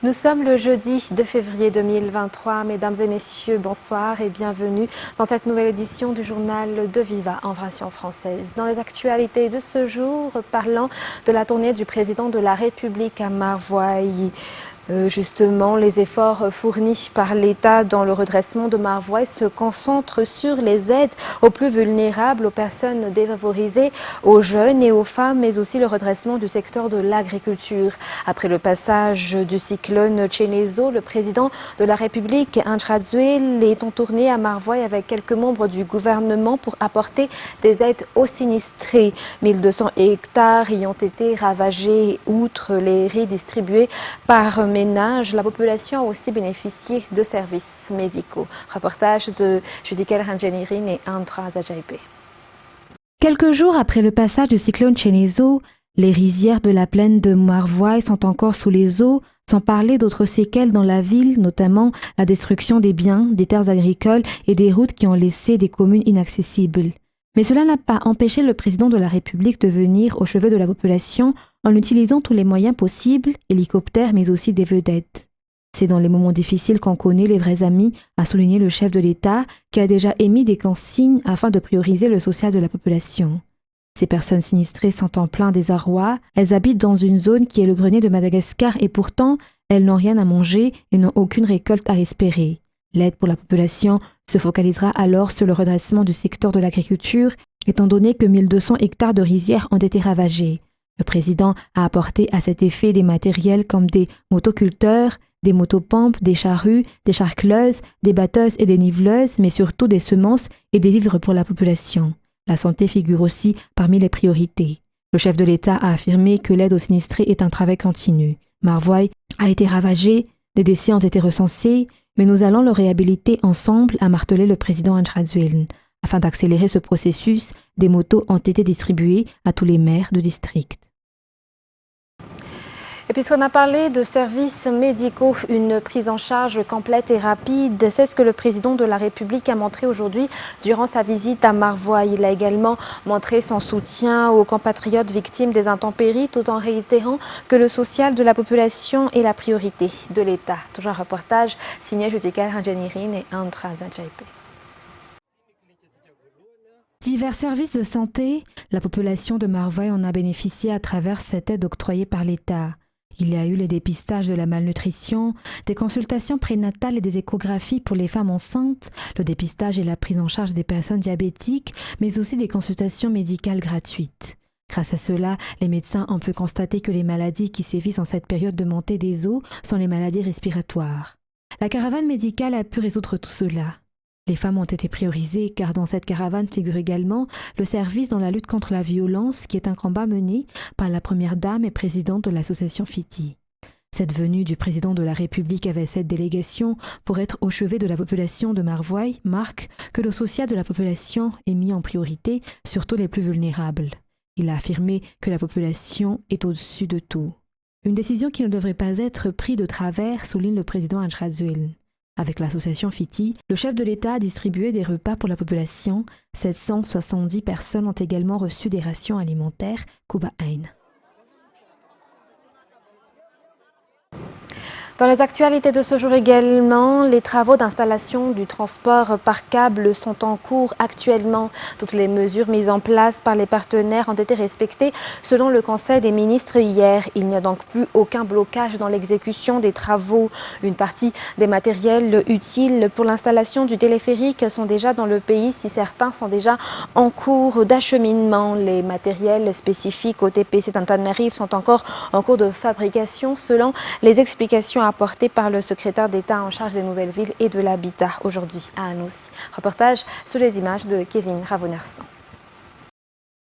Nous sommes le jeudi 2 février 2023. Mesdames et messieurs, bonsoir et bienvenue dans cette nouvelle édition du journal de Viva en version française. Dans les actualités de ce jour, parlant de la tournée du président de la République à Marvoye. Justement, les efforts fournis par l'État dans le redressement de Marvoye se concentrent sur les aides aux plus vulnérables, aux personnes défavorisées, aux jeunes et aux femmes, mais aussi le redressement du secteur de l'agriculture. Après le passage du cyclone Chenezo, le président de la République, André Rajoelina, est en tournée à Marvoye avec quelques membres du gouvernement pour apporter des aides aux sinistrés. 1200 hectares y ont été ravagés, outre les riz distribués par ménage, la population a aussi bénéficié de services médicaux. Reportage de Judikel Ranjanirine et Andra Zajaipé. Quelques jours après le passage du cyclone Chenezo, les rizières de la plaine de Marvoye sont encore sous les eaux, sans parler d'autres séquelles dans la ville, notamment la destruction des biens, des terres agricoles et des routes qui ont laissé des communes inaccessibles. Mais cela n'a pas empêché le président de la République de venir au chevet de la population en utilisant tous les moyens possibles, hélicoptères mais aussi des vedettes. C'est dans les moments difficiles qu'on connaît les vrais amis, a souligné le chef de l'État qui a déjà émis des consignes afin de prioriser le social de la population. Ces personnes sinistrées sont en plein désarroi, elles habitent dans une zone qui est le grenier de Madagascar et pourtant elles n'ont rien à manger et n'ont aucune récolte à espérer. L'aide pour la population se focalisera alors sur le redressement du secteur de l'agriculture, étant donné que 1200 hectares de rizières ont été ravagés. Le président a apporté à cet effet des matériels comme des motoculteurs, des motopompes, des charrues, des charcleuses, des batteuses et des niveleuses, mais surtout des semences et des vivres pour la population. La santé figure aussi parmi les priorités. Le chef de l'État a affirmé que l'aide aux sinistrés est un travail continu. Marvoye a été ravagé, des décès ont été recensés, mais nous allons le réhabiliter ensemble, a martelé le président André Rajoelina. Afin d'accélérer ce processus, des motos ont été distribuées à tous les maires de district. Et puisqu'on a parlé de services médicaux, une prise en charge complète et rapide, c'est ce que le président de la République a montré aujourd'hui durant sa visite à Marvoye. Il a également montré son soutien aux compatriotes victimes des intempéries tout en réitérant que le social de la population est la priorité de l'État. Toujours un reportage signé Judikel Ranjanirine et Andra Zajaipé. Divers services de santé, la population de Marvoye en a bénéficié à travers cette aide octroyée par l'État. Il y a eu les dépistages de la malnutrition, des consultations prénatales et des échographies pour les femmes enceintes, le dépistage et la prise en charge des personnes diabétiques, mais aussi des consultations médicales gratuites. Grâce à cela, les médecins ont pu constater que les maladies qui sévissent en cette période de montée des eaux sont les maladies respiratoires. La caravane médicale a pu résoudre tout cela. Les femmes ont été priorisées car dans cette caravane figure également le service dans la lutte contre la violence qui est un combat mené par la première dame et présidente de l'association FITI. Cette venue du président de la République avec cette délégation pour être au chevet de la population de Marvoye marque que le social de la population est mis en priorité, surtout les plus vulnérables. Il a affirmé que la population est au-dessus de tout. Une décision qui ne devrait pas être prise de travers, souligne le président André Rajoelina. Avec l'association FITI, le chef de l'État a distribué des repas pour la population. 770 personnes ont également reçu des rations alimentaires Kuba Ain. Dans les actualités de ce jour également, les travaux d'installation du transport par câble sont en cours actuellement. Toutes les mesures mises en place par les partenaires ont été respectées selon le Conseil des ministres hier. Il n'y a donc plus aucun blocage dans l'exécution des travaux. Une partie des matériels utiles pour l'installation du téléphérique sont déjà dans le pays, si certains sont déjà en cours d'acheminement. Les matériels spécifiques au TPC d'Antananarive sont encore en cours de fabrication selon les explications apporté par le secrétaire d'État en charge des nouvelles villes et de l'habitat aujourd'hui à Anoussi. Reportage sous les images de Kevin Ravonerson.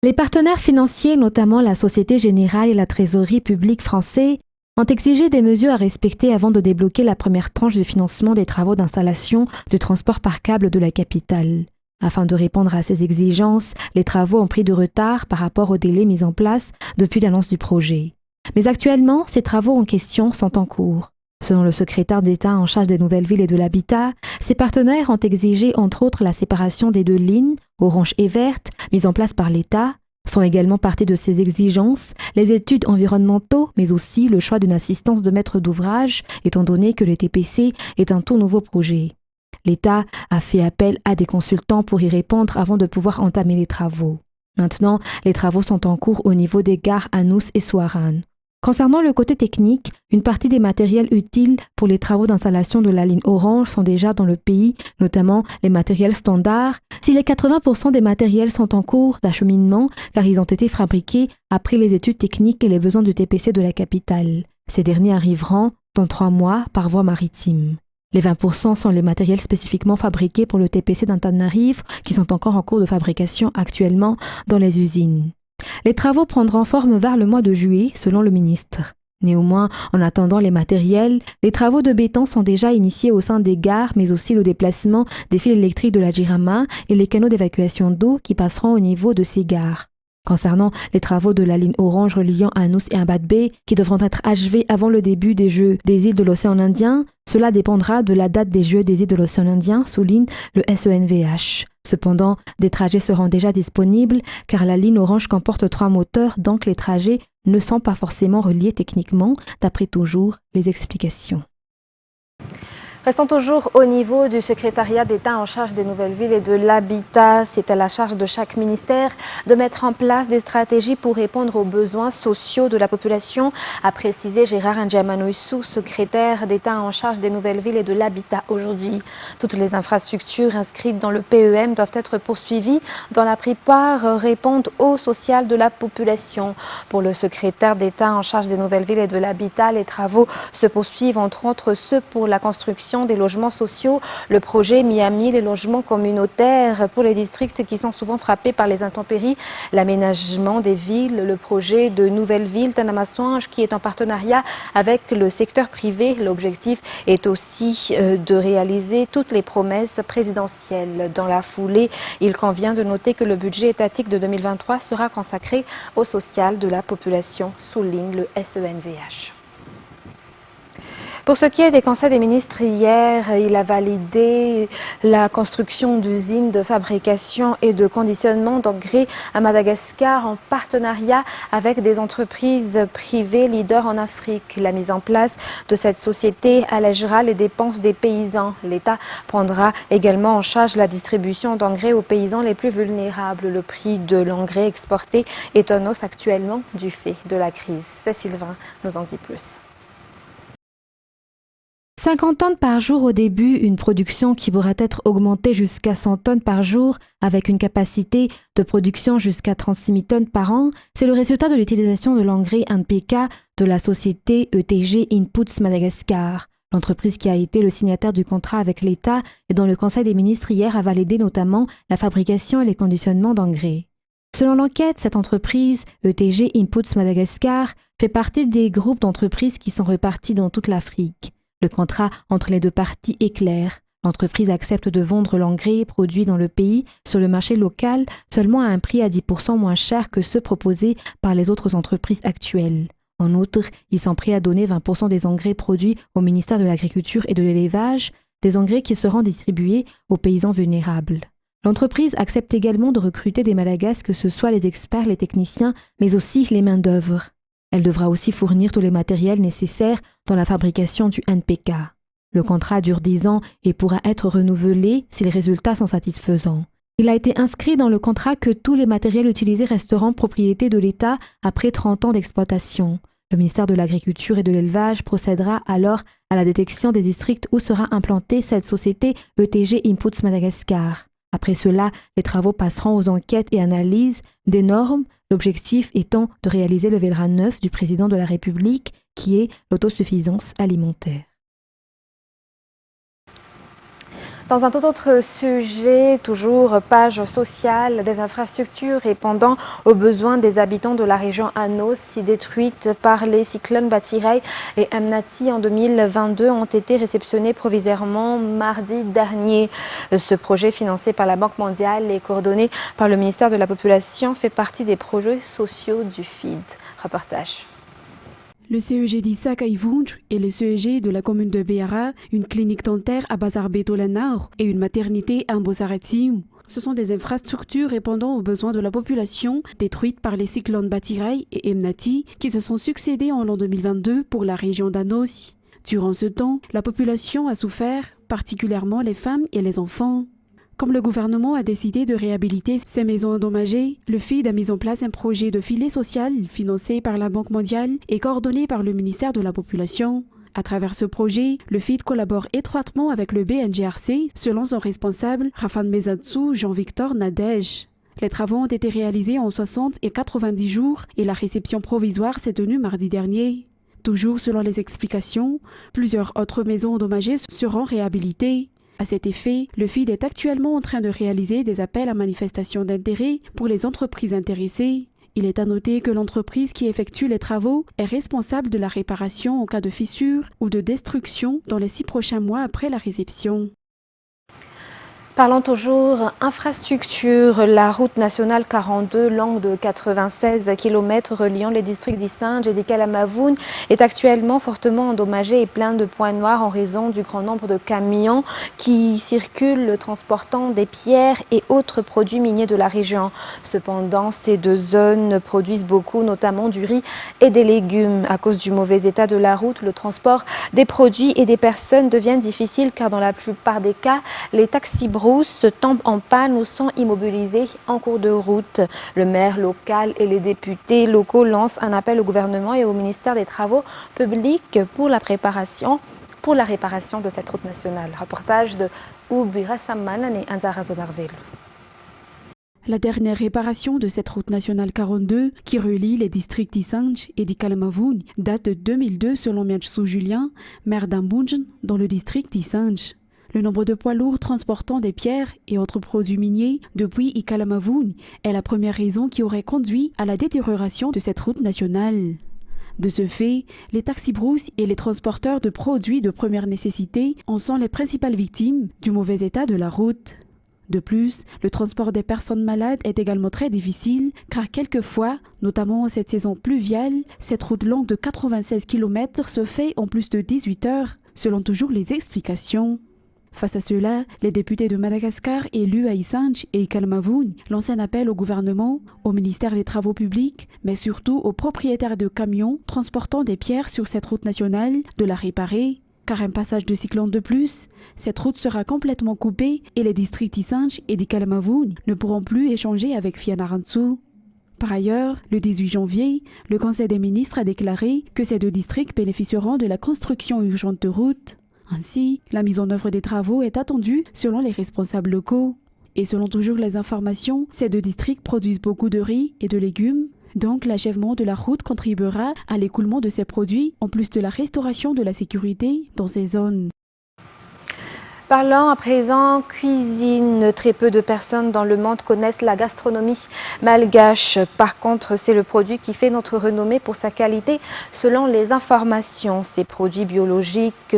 Les partenaires financiers, notamment la Société Générale et la Trésorerie publique française, ont exigé des mesures à respecter avant de débloquer la première tranche de financement des travaux d'installation du transport par câble de la capitale. Afin de répondre à ces exigences, les travaux ont pris du retard par rapport aux délais mis en place depuis l'annonce du projet. Mais actuellement, ces travaux en question sont en cours. Selon le secrétaire d'État en charge des nouvelles villes et de l'habitat, ces partenaires ont exigé entre autres la séparation des deux lignes, orange et verte, mises en place par l'État, Font également partie de ces exigences les études environnementaux, mais aussi le choix d'une assistance de maître d'ouvrage, étant donné que le TPC est un tout nouveau projet. L'État a fait appel à des consultants pour y répondre avant de pouvoir entamer les travaux. Maintenant, les travaux sont en cours au niveau des gares Anous et Souarane. Concernant le côté technique, une partie des matériels utiles pour les travaux d'installation de la ligne Orange sont déjà dans le pays, notamment les matériels standards. Si les 80% des matériels sont en cours d'acheminement, car ils ont été fabriqués après les études techniques et les besoins du TPC de la capitale. Ces derniers arriveront dans 3 mois par voie maritime. Les 20% sont les matériels spécifiquement fabriqués pour le TPC d'Antananarivo qui sont encore en cours de fabrication actuellement dans les usines. Les travaux prendront forme vers le mois de juillet, selon le ministre. Néanmoins, en attendant les matériels, les travaux de béton sont déjà initiés au sein des gares, mais aussi le déplacement des fils électriques de la Jirama et les canaux d'évacuation d'eau qui passeront au niveau de ces gares. Concernant les travaux de la ligne Orange reliant Anous et Ambad Bay, qui devront être achevés avant le début des Jeux des îles de l'océan Indien, cela dépendra de la date des Jeux des îles de l'océan Indien, souligne le SENVH. Cependant, des trajets seront déjà disponibles car la ligne Orange comporte 3 moteurs, donc les trajets ne sont pas forcément reliés techniquement, d'après toujours les explications. Restons toujours au niveau du secrétariat d'État en charge des nouvelles villes et de l'habitat. C'est à la charge de chaque ministère de mettre en place des stratégies pour répondre aux besoins sociaux de la population, a précisé Gérard Ndjamanoissou, secrétaire d'État en charge des nouvelles villes et de l'habitat aujourd'hui. Toutes les infrastructures inscrites dans le PEM doivent être poursuivies, dont la plupart répondent au social de la population. Pour le secrétaire d'État en charge des nouvelles villes et de l'habitat, les travaux se poursuivent, entre autres ceux pour la construction des logements sociaux, le projet Miami, les logements communautaires pour les districts qui sont souvent frappés par les intempéries, l'aménagement des villes, le projet de nouvelle ville Tanamassouange qui est en partenariat avec le secteur privé. L'objectif est aussi de réaliser toutes les promesses présidentielles. Dans la foulée, il convient de noter que le budget étatique de 2023 sera consacré au social de la population, souligne le SENVH. Pour ce qui est des conseils des ministres, hier, il a validé la construction d'usines de fabrication et de conditionnement d'engrais à Madagascar en partenariat avec des entreprises privées leaders en Afrique. La mise en place de cette société allégera les dépenses des paysans. L'État prendra également en charge la distribution d'engrais aux paysans les plus vulnérables. Le prix de l'engrais exporté est en hausse actuellement du fait de la crise. Cécile Sylvain nous en dit plus. 50 tonnes par jour au début, une production qui pourra être augmentée jusqu'à 100 tonnes par jour avec une capacité de production jusqu'à 36 000 tonnes par an, c'est le résultat de l'utilisation de l'engrais NPK de la société ETG Inputs Madagascar. L'entreprise qui a été le signataire du contrat avec l'État et dont le Conseil des ministres hier a validé notamment la fabrication et les conditionnements d'engrais. Selon l'enquête, cette entreprise, ETG Inputs Madagascar, fait partie des groupes d'entreprises qui sont repartis dans toute l'Afrique. Le contrat entre les deux parties est clair. L'entreprise accepte de vendre l'engrais produit dans le pays sur le marché local seulement à un prix à 10% moins cher que ceux proposés par les autres entreprises actuelles. En outre, ils sont prêts à donner 20% des engrais produits au ministère de l'Agriculture et de l'Élevage, des engrais qui seront distribués aux paysans vulnérables. L'entreprise accepte également de recruter des Malagasy, que ce soit les experts, les techniciens, mais aussi les main-d'œuvre. Elle devra aussi fournir tous les matériels nécessaires dans la fabrication du NPK. Le contrat dure 10 ans et pourra être renouvelé si les résultats sont satisfaisants. Il a été inscrit dans le contrat que tous les matériels utilisés resteront propriété de l'État après 30 ans d'exploitation. Le ministère de l'Agriculture et de l'Élevage procédera alors à la détection des districts où sera implantée cette société ETG Inputs Madagascar. Après cela, les travaux passeront aux enquêtes et analyses des normes, l'objectif étant de réaliser le VELRA 9 du président de la République, qui est l'autosuffisance alimentaire. Dans un tout autre sujet, toujours page sociale, des infrastructures répondant aux besoins des habitants de la région Anos, si détruites par les cyclones Batireï et Amnati en 2022, ont été réceptionnées provisoirement mardi dernier. Ce projet, financé par la Banque mondiale et coordonné par le ministère de la Population, fait partie des projets sociaux du FID. Reportage. Le CEG d'Issa Kaivunj et le CEG de la commune de Béara, une clinique dentaire à Bazar Betolanao et une maternité à Mbosaratim Ce sont des infrastructures répondant aux besoins de la population détruites par les cyclones Batirai et Emnati qui se sont succédés en l'an 2022 pour la région d'Anos. Durant ce temps, la population a souffert, particulièrement les femmes et les enfants. Comme le gouvernement a décidé de réhabiliter ces maisons endommagées, le FID a mis en place un projet de filet social financé par la Banque mondiale et coordonné par le ministère de la Population. À travers ce projet, le FID collabore étroitement avec le BNGRC, selon son responsable, Rafan Mezatsu Jean-Victor Nadège. Les travaux ont été réalisés en 60 et 90 jours et la réception provisoire s'est tenue mardi dernier. Toujours selon les explications, plusieurs autres maisons endommagées seront réhabilitées. À cet effet, le FID est actuellement en train de réaliser des appels à manifestation d'intérêt pour les entreprises intéressées. Il est à noter que l'entreprise qui effectue les travaux est responsable de la réparation en cas de fissure ou de destruction dans les 6 prochains mois après la réception. Parlons toujours infrastructure. La route nationale 42, longue de 96 km reliant les districts d'Issinge et d'Ikalamavoun, est actuellement fortement endommagée et pleine de points noirs en raison du grand nombre de camions qui circulent transportant des pierres et autres produits miniers de la région. Cependant, ces deux zones produisent beaucoup, notamment du riz et des légumes. À cause du mauvais état de la route, le transport des produits et des personnes devient difficile car dans la plupart des cas, les taxis-brousse tombent en panne ou sont immobilisés en cours de route. Le maire local et les députés locaux lancent un appel au gouvernement et au ministère des Travaux publics pour la réparation de cette route nationale. Reportage de Oubira Samman et Anzara Zonarville. La dernière réparation de cette route nationale 42 qui relie les districts d'Issinge et d'Ikalamavoun date de 2002 selon Mianchsou Julien, maire d'Ambunjan dans le district d'Issinge. Le nombre de poids lourds transportant des pierres et autres produits miniers depuis Ikalamavoun est la première raison qui aurait conduit à la détérioration de cette route nationale. De ce fait, les taxis-brousses et les transporteurs de produits de première nécessité en sont les principales victimes du mauvais état de la route. De plus, le transport des personnes malades est également très difficile car quelquefois, notamment en cette saison pluviale, cette route longue de 96 km se fait en plus de 18 heures, selon toujours les explications. Face à cela, les députés de Madagascar élus à Issinge et Ikalamavoun lancent un appel au gouvernement, au ministère des Travaux publics, mais surtout aux propriétaires de camions transportant des pierres sur cette route nationale de la réparer. Car un passage de cyclone de plus, cette route sera complètement coupée et les districts d'Issinge et d'Ikalamavoun ne pourront plus échanger avec Fianarantsoa. Par ailleurs, le 18 janvier, le Conseil des ministres a déclaré que ces deux districts bénéficieront de la construction urgente de routes. Ainsi, la mise en œuvre des travaux est attendue selon les responsables locaux. Et selon toujours les informations, ces deux districts produisent beaucoup de riz et de légumes. Donc l'achèvement de la route contribuera à l'écoulement de ces produits, en plus de la restauration de la sécurité dans ces zones. Parlons à présent cuisine. Très peu de personnes dans le monde connaissent la gastronomie malgache. Par contre, c'est le produit qui fait notre renommée pour sa qualité selon les informations. Ces produits biologiques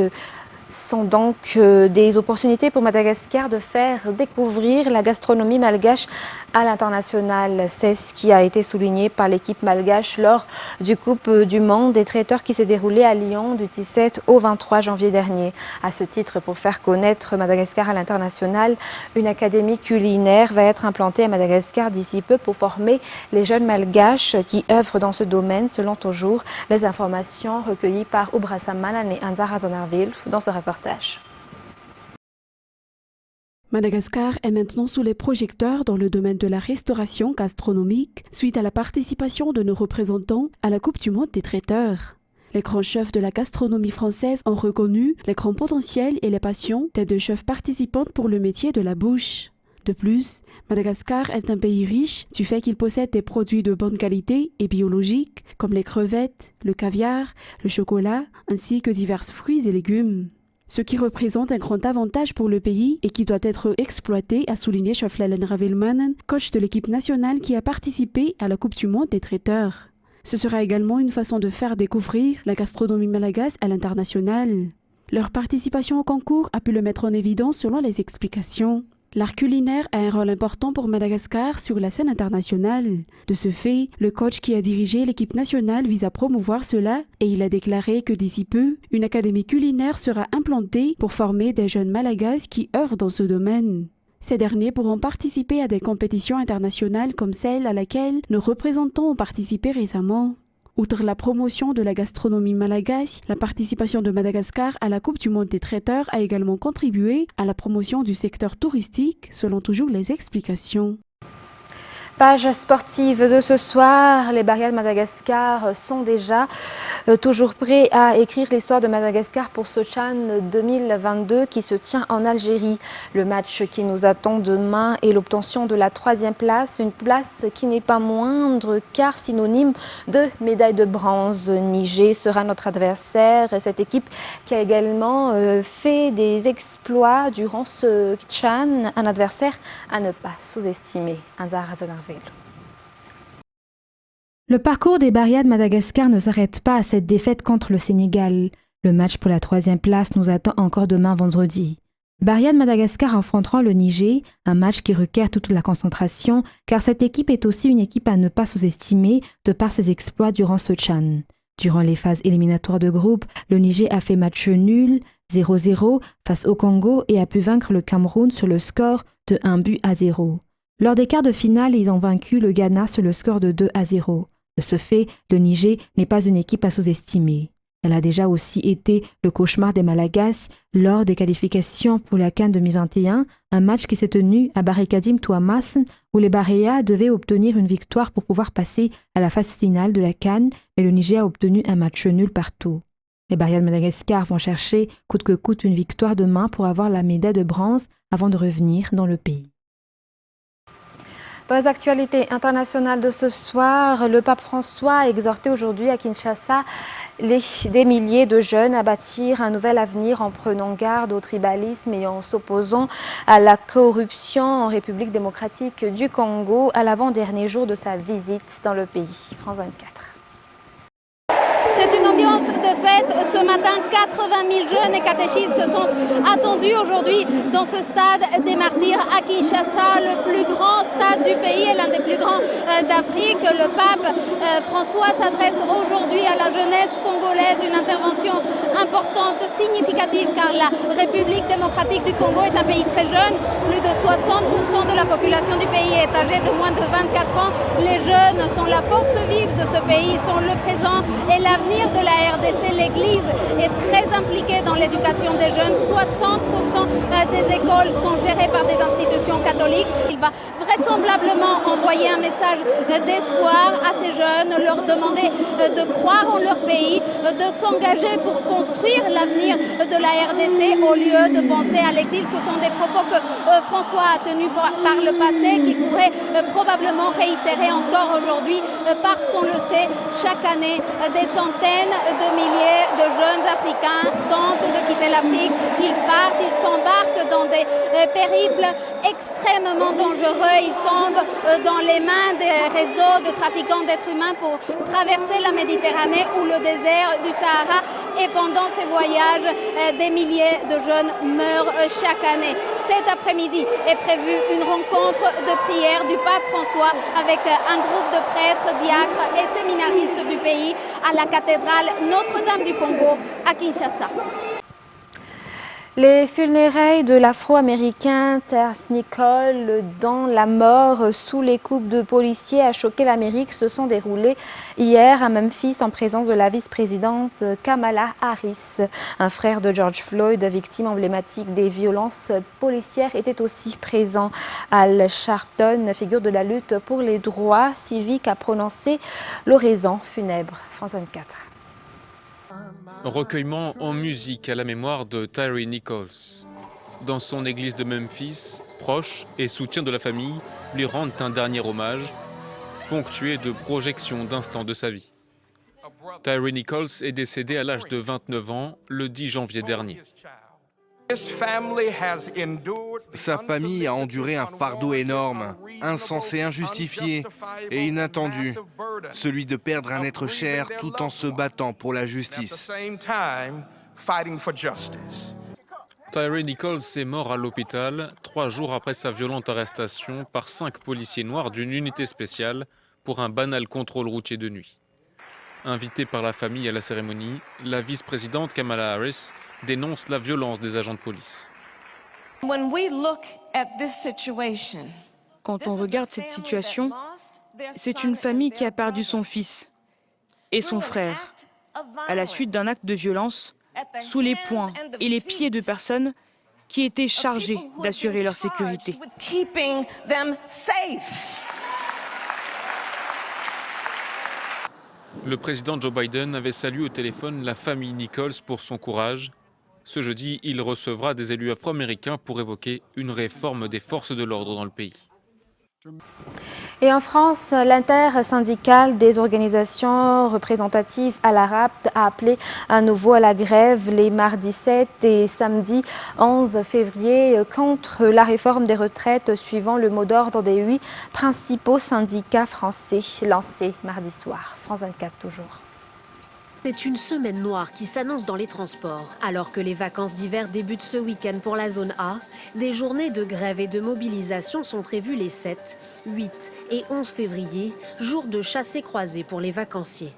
sont donc des opportunités pour Madagascar de faire découvrir la gastronomie malgache à l'international. C'est ce qui a été souligné par l'équipe malgache lors du Coupe du Monde des traiteurs qui s'est déroulé à Lyon du 17 au 23 janvier dernier. À ce titre, pour faire connaître Madagascar à l'international, une académie culinaire va être implantée à Madagascar d'ici peu pour former les jeunes malgaches qui œuvrent dans ce domaine, selon toujours les informations recueillies par Oubra Samman et Anzara Zonarville dans ce reportage. Madagascar est maintenant sous les projecteurs dans le domaine de la restauration gastronomique suite à la participation de nos représentants à la Coupe du Monde des traiteurs. Les grands chefs de la gastronomie française ont reconnu les grands potentiels et les passions des deux chefs participantes pour le métier de la bouche. De plus, Madagascar est un pays riche du fait qu'il possède des produits de bonne qualité et biologiques comme les crevettes, le caviar, le chocolat ainsi que divers fruits et légumes. Ce qui représente un grand avantage pour le pays et qui doit être exploité, a souligné Shaflalen Ravelmanen, coach de l'équipe nationale qui a participé à la Coupe du Monde des traiteurs. Ce sera également une façon de faire découvrir la gastronomie malgache à l'international. Leur participation au concours a pu le mettre en évidence selon les explications. L'art culinaire a un rôle important pour Madagascar sur la scène internationale. De ce fait, le coach qui a dirigé l'équipe nationale vise à promouvoir cela et il a déclaré que d'ici peu, une académie culinaire sera implantée pour former des jeunes malagasy qui œuvrent dans ce domaine. Ces derniers pourront participer à des compétitions internationales comme celle à laquelle nos représentants ont participé récemment. Outre la promotion de la gastronomie malagasy, la participation de Madagascar à la Coupe du monde des traiteurs a également contribué à la promotion du secteur touristique, selon toujours les explications. Page sportive de ce soir, les Barrières de Madagascar sont déjà toujours prêts à écrire l'histoire de Madagascar pour ce CHAN 2022 qui se tient en Algérie. Le match qui nous attend demain est l'obtention de la 3e place, une place qui n'est pas moindre car synonyme de médaille de bronze. Niger sera notre adversaire, cette équipe qui a également fait des exploits durant ce CHAN, un adversaire à ne pas sous-estimer. Le parcours des Barrières de Madagascar ne s'arrête pas à cette défaite contre le Sénégal. Le match pour la 3e place nous attend encore demain vendredi. Barrières de Madagascar affronteront le Niger, un match qui requiert toute la concentration car cette équipe est aussi une équipe à ne pas sous-estimer de par ses exploits durant ce CHAN. Durant les phases éliminatoires de groupe, le Niger a fait match nul 0-0 face au Congo et a pu vaincre le Cameroun sur le score de 1-0. Lors des quarts de finale, ils ont vaincu le Ghana sur le score de 2-0. De ce fait, le Niger n'est pas une équipe à sous-estimer. Elle a déjà aussi été le cauchemar des Malagasy lors des qualifications pour la CAN 2021, un match qui s'est tenu à Barikadim Touamassn où les Barréas devaient obtenir une victoire pour pouvoir passer à la phase finale de la CAN, mais le Niger a obtenu un match nul partout. Les Barrières de Madagascar vont chercher coûte que coûte une victoire demain pour avoir la médaille de bronze avant de revenir dans le pays. Dans les actualités internationales de ce soir, le pape François a exhorté aujourd'hui à Kinshasa des milliers de jeunes à bâtir un nouvel avenir en prenant garde au tribalisme et en s'opposant à la corruption en République démocratique du Congo à l'avant-dernier jour de sa visite dans le pays. France 24. C'est une ambiance de fête. Ce matin, 80 000 jeunes et catéchistes sont attendus aujourd'hui dans ce stade des Martyrs à Kinshasa, le plus grand stade du pays et l'un des plus grands d'Afrique. Le pape François s'adresse aujourd'hui à la jeunesse congolaise, une intervention importante, significative, car la République démocratique du Congo est un pays très jeune. Plus de 60% de la population du pays est âgée de moins de 24 ans. Les jeunes sont la force vive de ce pays, sont le présent et l'avenir de la RDC. L'Église est très impliquée dans l'éducation des jeunes. 60% des écoles sont gérées par des institutions catholiques. Il va vraisemblablement envoyer un message d'espoir à ces jeunes, leur demander de croire en leur pays, de s'engager pour construire l'avenir de la RDC au lieu de penser à l'exil. Ce sont des propos que François a tenus par le passé, qui pourrait probablement réitérer encore aujourd'hui, parce qu'on le sait, chaque année, des centaines de milliers de jeunes Africains tentent de quitter l'Afrique. Ils partent, ils s'embarquent dans des périples extrêmement dangereux. Ils tombent dans les mains des réseaux de trafiquants d'êtres humains pour traverser la Méditerranée ou le désert du Sahara. Et pendant ces voyages, des milliers de jeunes meurent chaque année. Cet après-midi est prévue une rencontre de prière du pape François avec un groupe de prêtres, diacres et séminaristes du pays à la cathédrale Notre-Dame du Congo à Kinshasa. Les funérailles de l'Afro-Américain Terrence Nichols, dont la mort sous les coups de policiers a choqué l'Amérique, se sont déroulées hier à Memphis en présence de la vice-présidente Kamala Harris. Un frère de George Floyd, victime emblématique des violences policières, était aussi présent. Al Sharpton, figure de la lutte pour les droits civiques, a prononcé l'oraison funèbre. France 24. Recueillement en musique à la mémoire de Tyree Nichols. Dans son église de Memphis, proches et soutiens de la famille lui rendent un dernier hommage, ponctué de projections d'instants de sa vie. Tyree Nichols est décédé à l'âge de 29 ans le 10 janvier dernier. Sa famille a enduré un fardeau énorme, insensé, injustifié et inattendu, celui de perdre un être cher tout en se battant pour la justice. Tyree Nichols est mort à l'hôpital 3 jours après sa violente arrestation par 5 policiers noirs d'une unité spéciale pour un banal contrôle routier de nuit. Invitée par la famille à la cérémonie, la vice-présidente Kamala Harris dénonce la violence des agents de police. Quand on regarde cette situation, c'est une famille qui a perdu son fils et son frère à la suite d'un acte de violence sous les poings et les pieds de personnes qui étaient chargées d'assurer leur sécurité. Le président Joe Biden avait salué au téléphone la famille Nichols pour son courage. Ce jeudi, il recevra des élus afro-américains pour évoquer une réforme des forces de l'ordre dans le pays. Et en France, l'intersyndicale des organisations représentatives à la RAPT a appelé à nouveau à la grève les mardis 7 et samedi 11 février contre la réforme des retraites suivant le mot d'ordre des 8 principaux syndicats français lancés mardi soir. France 24 toujours. C'est une semaine noire qui s'annonce dans les transports. Alors que les vacances d'hiver débutent ce week-end pour la zone A, des journées de grève et de mobilisation sont prévues les 7, 8 et 11 février, jours de chassés-croisés pour les vacanciers.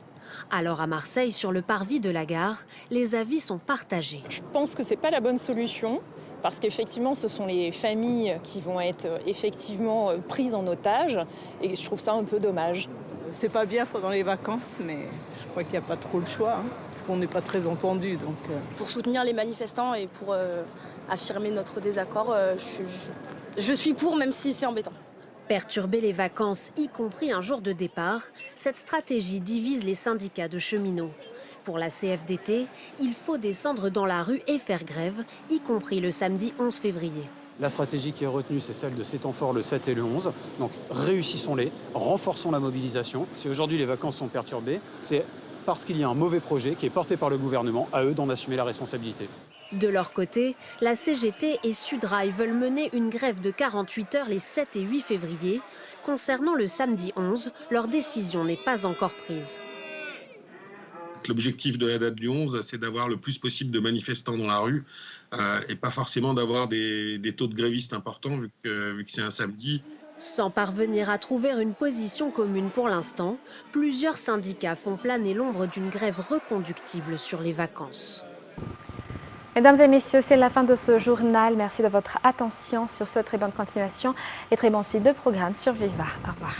Alors à Marseille, sur le parvis de la gare, les avis sont partagés. Je pense que ce n'est pas la bonne solution. Parce qu'effectivement, ce sont les familles qui vont être effectivement prises en otage. Et je trouve ça un peu dommage. C'est pas bien pendant les vacances, mais je crois qu'il n'y a pas trop le choix, parce qu'on n'est pas très entendus. Pour soutenir les manifestants et pour affirmer notre désaccord, je suis pour, même si c'est embêtant. Perturber les vacances, y compris un jour de départ, cette stratégie divise les syndicats de cheminots. Pour la CFDT, il faut descendre dans la rue et faire grève, y compris le samedi 11 février. La stratégie qui est retenue, c'est celle de ces temps forts le 7 et le 11. Donc réussissons-les, renforçons la mobilisation. Si aujourd'hui les vacances sont perturbées, c'est parce qu'il y a un mauvais projet qui est porté par le gouvernement, à eux d'en assumer la responsabilité. De leur côté, la CGT et Sudrail veulent mener une grève de 48 heures les 7 et 8 février. Concernant le samedi 11, leur décision n'est pas encore prise. L'objectif de la date du 11, c'est d'avoir le plus possible de manifestants dans la rue et pas forcément d'avoir des taux de grévistes importants vu que c'est un samedi. Sans parvenir à trouver une position commune pour l'instant, plusieurs syndicats font planer l'ombre d'une grève reconductible sur les vacances. Mesdames et messieurs, c'est la fin de ce journal. Merci de votre attention. Sur ce, très bonne continuation et très bonne suite de programmes sur Viva. Au revoir.